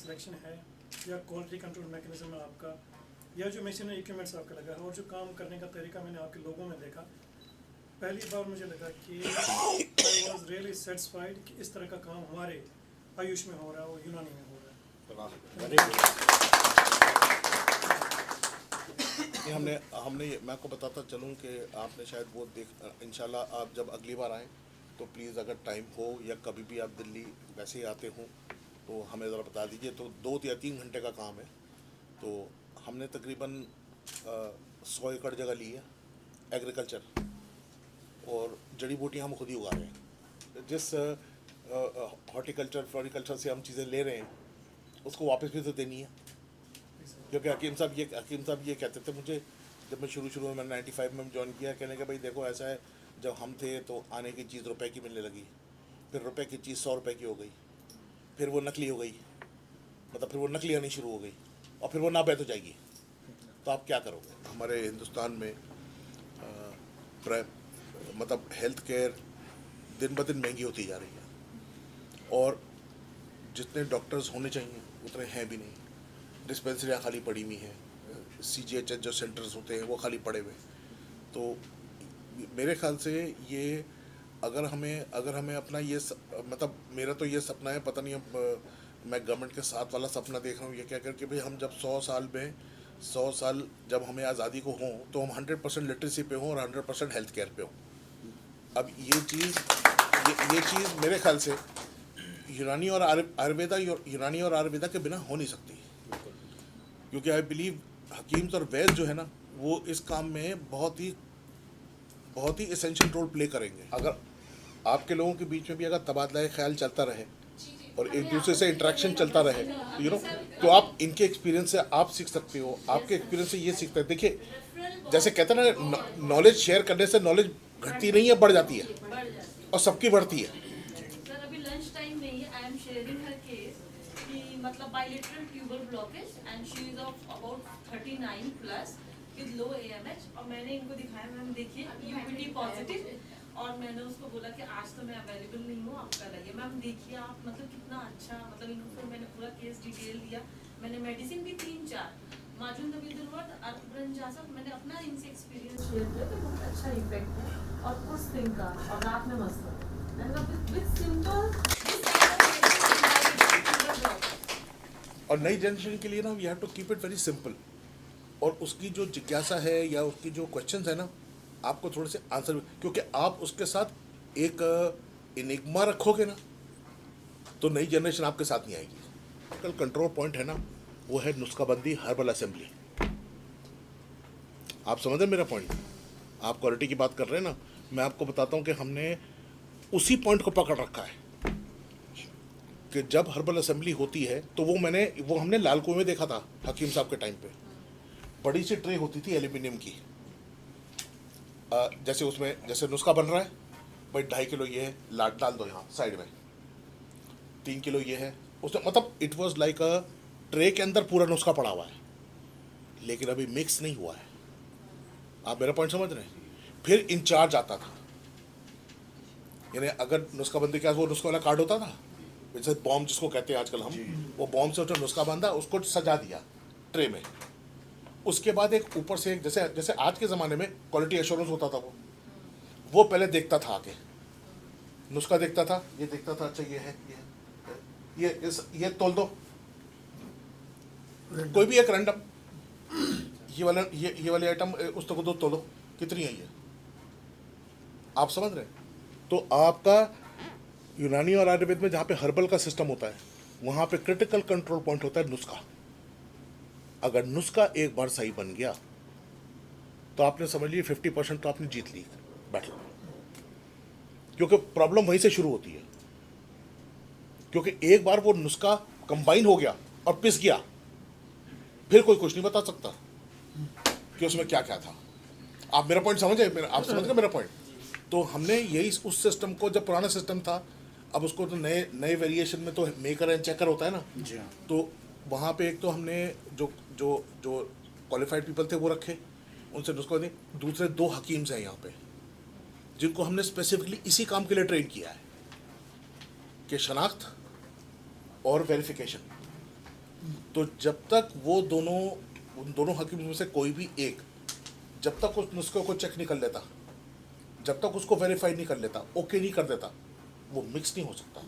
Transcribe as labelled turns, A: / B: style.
A: Selection है या quality control mechanism है आपका, या जो मशीनरी इक्विपमेंट्स आपका लगा है और जो काम करने का तरीका मैंने आपके लोगों में देखा, पहली बार मुझे लगा कि आई वॉज रियली सेटिस्फाइड कि इस तरह का काम हमारे आयुष में हो रहा है और यूनानी में हो रहा
B: है। हमने मैं आपको बताता चलूँ कि आपने शायद वो इंशाल्लाह आप जब अगली बार आएँ तो प्लीज़ अगर टाइम हो या कभी भी आप दिल्ली वैसे ही आते हों तो हमें ज़रा बता दीजिए। तो 2 या 3 घंटे का काम है। तो हमने तकरीबन 100 एकड़ जगह ली है एग्रीकल्चर, और जड़ी बूटियाँ हम खुद ही उगा रहे हैं। जिस हॉर्टिकल्चर फ्लोरिकल्चर से हम चीज़ें ले रहे हैं उसको वापस भी तो देनी है, क्योंकि हकीम साहब ये कहते थे मुझे जब मैं शुरू में 95 में ज्वाइन किया, कहने का भाई देखो ऐसा है, जब हम थे तो आने की चीज़ रुपए की मिलने लगी, फिर रुपए की चीज़ 100 रुपए की हो गई, फिर वो नकली हो गई, मतलब फिर वो नकली आनी शुरू हो गई, और फिर वो नापे तो जाएगी। तो आप क्या करोगे? हमारे हिंदुस्तान में मतलब हेल्थ केयर दिन ब दिन महंगी होती जा रही है, और जितने डॉक्टर्स होने चाहिए उतने हैं भी नहीं। डिस्पेंसरियाँ खाली पड़ी हुई हैं, CGHS जो सेंटर्स होते हैं वो खाली पड़े हुए। तो मेरे ख्याल से ये अगर हमें अपना ये मतलब मेरा तो ये सपना है, पता नहीं अब मैं गवर्नमेंट के साथ वाला सपना देख रहा हूँ, ये क्या कर कि भाई हम जब 100 साल जब हमें आज़ादी को हों तो हम 100% लिटरेसी पे हों और 100% हेल्थ केयर पे हों। अब ये चीज़ मेरे ख्याल से यूनानी और आयुर्वेदा के बिना हो नहीं सकती, क्योंकि आई बिलीव हकीम्स और वैद्य जो है ना वो इस काम में बहुत ही एसेंशियल रोल प्ले करेंगे। अगर आपके लोगों के बीच में भी अगर तबादला ख्याल चलता रहे और एक दूसरे से इंटरेक्शन चलता रहे तो आप इनके एक्सपीरियंस से आप सीख सकते हो, आपके एक्सपीरियंस से ये सीखते हैं। देखिए जैसे कहते हैं ना, नॉलेज शेयर करने से नॉलेज घटती नहीं है, बढ़ जाती है, और सबकी बढ़ती है।
C: सर अभी लंच टाइम में ही I am sharing her case कि मतलब bilateral tubal blockage and she is of about 39 plus with low AMH, और मैंने इनको दिखाया, मैम देखिए UPT पॉजिटिव, और मैंने उसको बोला कि आज तो मैं अवेलेबल नहीं हूँ, आप कल आइए। मैम देखिए आप मतलब कितना अच्छा, मतलब इनको फिर मैंने पूरा केस डिटेल दिया, मैंने मेडिसिन भी 3-4 माजून मैंने अपना इनसे एक्सपीरियंस शेयर किया तो बहुत अच्छा इफेक्ट है, और उस दिन का और रात में मस्त विद सिंपल।
B: और नई जनरेशन के लिए ना we have to keep it very simple, और उसकी जो जिज्ञासा है या उसकी जो क्वेश्चंस है ना, आपको थोड़े से आंसर, क्योंकि आप उसके साथ एक इनिग्मा रखोगे ना तो नई जनरेशन आपके साथ नहीं आएगी। कल कंट्रोल पॉइंट है ना, वो है नुस्खाबंदी हर्बल असेंबली। आप समझ रहे मेरा पॉइंट? आप क्वालिटी की बात कर रहे हैं ना, मैं आपको बताता हूँ कि हमने उसी पॉइंट को पकड़ रखा है कि जब हर्बल असेंबली होती है तो वो हमने लाल कुएं में देखा था हकीम साहब के टाइम पे। बड़ी सी ट्रे होती थी एल्यूमिनियम की, जैसे उसमें जैसे नुस्खा बन रहा है भाई 2.5 किलो ये है, लाट डाल दो यहाँ साइड में, 3 किलो ये है उसमें, मतलब it was like a tray के अंदर पूरा नुस्खा पड़ा हुआ है, लेकिन अभी मिक्स नहीं हुआ है। आप मेरा पॉइंट समझ रहे हैं? फिर इंचार्ज आता था, यानी अगर नुस्खाबंदी के वो नुस्खा वाला कार्ड होता था, जैसे बॉम्ब जिसको कहते हैं आजकल हम, वो बॉम्ब से उसने नुस्खा बांधा, उसको सजा दिया ट्रे में। उसके बाद एक ऊपर से एक जैसे आज के ज़माने में क्वालिटी एश्योरेंस होता था, वो पहले देखता था, आके नुस्खा देखता था, ये देखता था, अच्छा ये तोल दो, कोई भी एक रैंडम ये वाली आइटम उस तक दो तोलो, कितनी है ये, आप समझ रहे हैं? तो आपका यूनानी और आयुर्वेद में जहाँ पे हर्बल का सिस्टम होता है वहाँ पे क्रिटिकल कंट्रोल पॉइंट होता है नुस्खा। अगर नुस्खा एक बार सही बन गया तो आपने समझ लीजिए 50% तो आपने जीत ली बैटल, क्योंकि प्रॉब्लम वहीं से शुरू होती है। क्योंकि एक बार वो नुस्खा कंबाइन हो गया और पिस गया, फिर कोई कुछ नहीं बता सकता कि उसमें क्या क्या था। आप मेरा पॉइंट समझे? आप समझ गए मेरा पॉइंट? तो हमने यही उस सिस्टम को, जब पुराना सिस्टम था, अब उसको तो नए वेरिएशन में तो मेकर एंड चेकर होता है ना, तो वहाँ पे एक तो हमने जो जो जो क्वालिफाइड पीपल थे वो रखे, उनसे नुस्खा नहीं। दूसरे 2 हकीम्स हैं यहाँ पे जिनको हमने स्पेसिफिकली इसी काम के लिए ट्रेन किया है कि शनाख्त और वेरिफिकेशन। तो जब तक वो दोनों उन दोनों हकीम में से कोई भी एक जब तक उस नुस्खे को चेक नहीं कर लेता, जब तक उसको वेरीफाई नहीं कर लेता, ओके नहीं कर देता, वो मिक्स नहीं हो सकता।